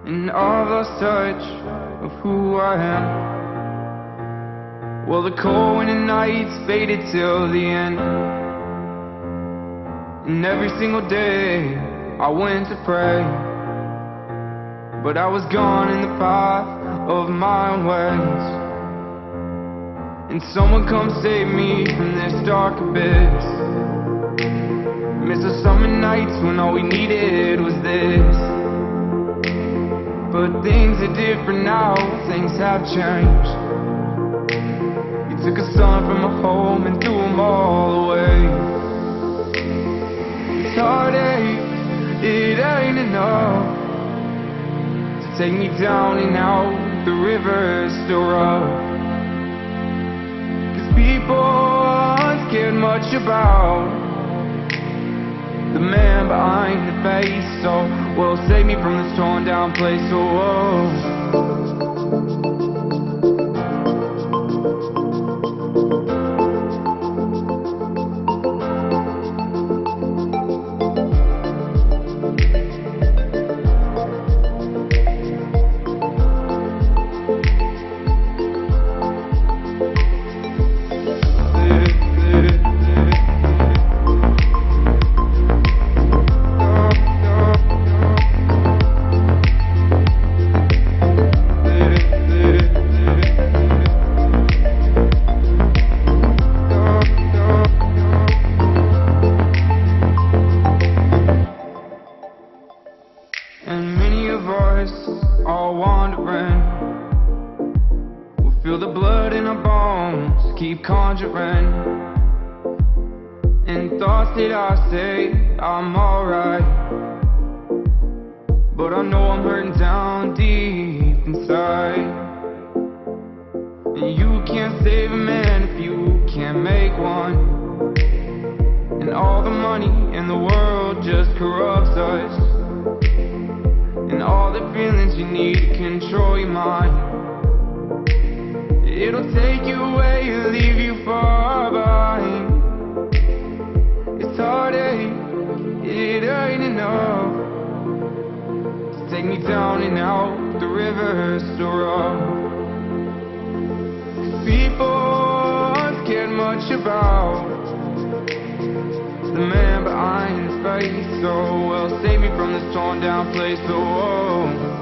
and I've lost touch of who I am. Well, the cold winter nights faded till the end, and every single day I went to pray, but I was gone in the path of my own ways. And someone come save me from this dark abyss. Miss the summer nights when all we needed was this. But things are different now, things have changed. You took a son from a home and threw him all away. It's heartache, it ain't enough to take me down and out, the river's still rough. Cause people aren't scared much about the man behind the face. So, well, save me from this torn down place. Oh, and many of us are wandering. We feel the blood in our bones keep conjuring, and thoughts that I say I'm alright, but I know I'm hurting down deep inside. And you can't save a man if you can't make one, and all the money in the world just corrupts us, and all the feelings you need to control your mind. It'll take you away and leave you far behind. It's heartache, it ain't enough to take me down and out, the river's still rough. Cause people aren't scared much about the man behind his face. So, well, save me from this torn down place. Oh,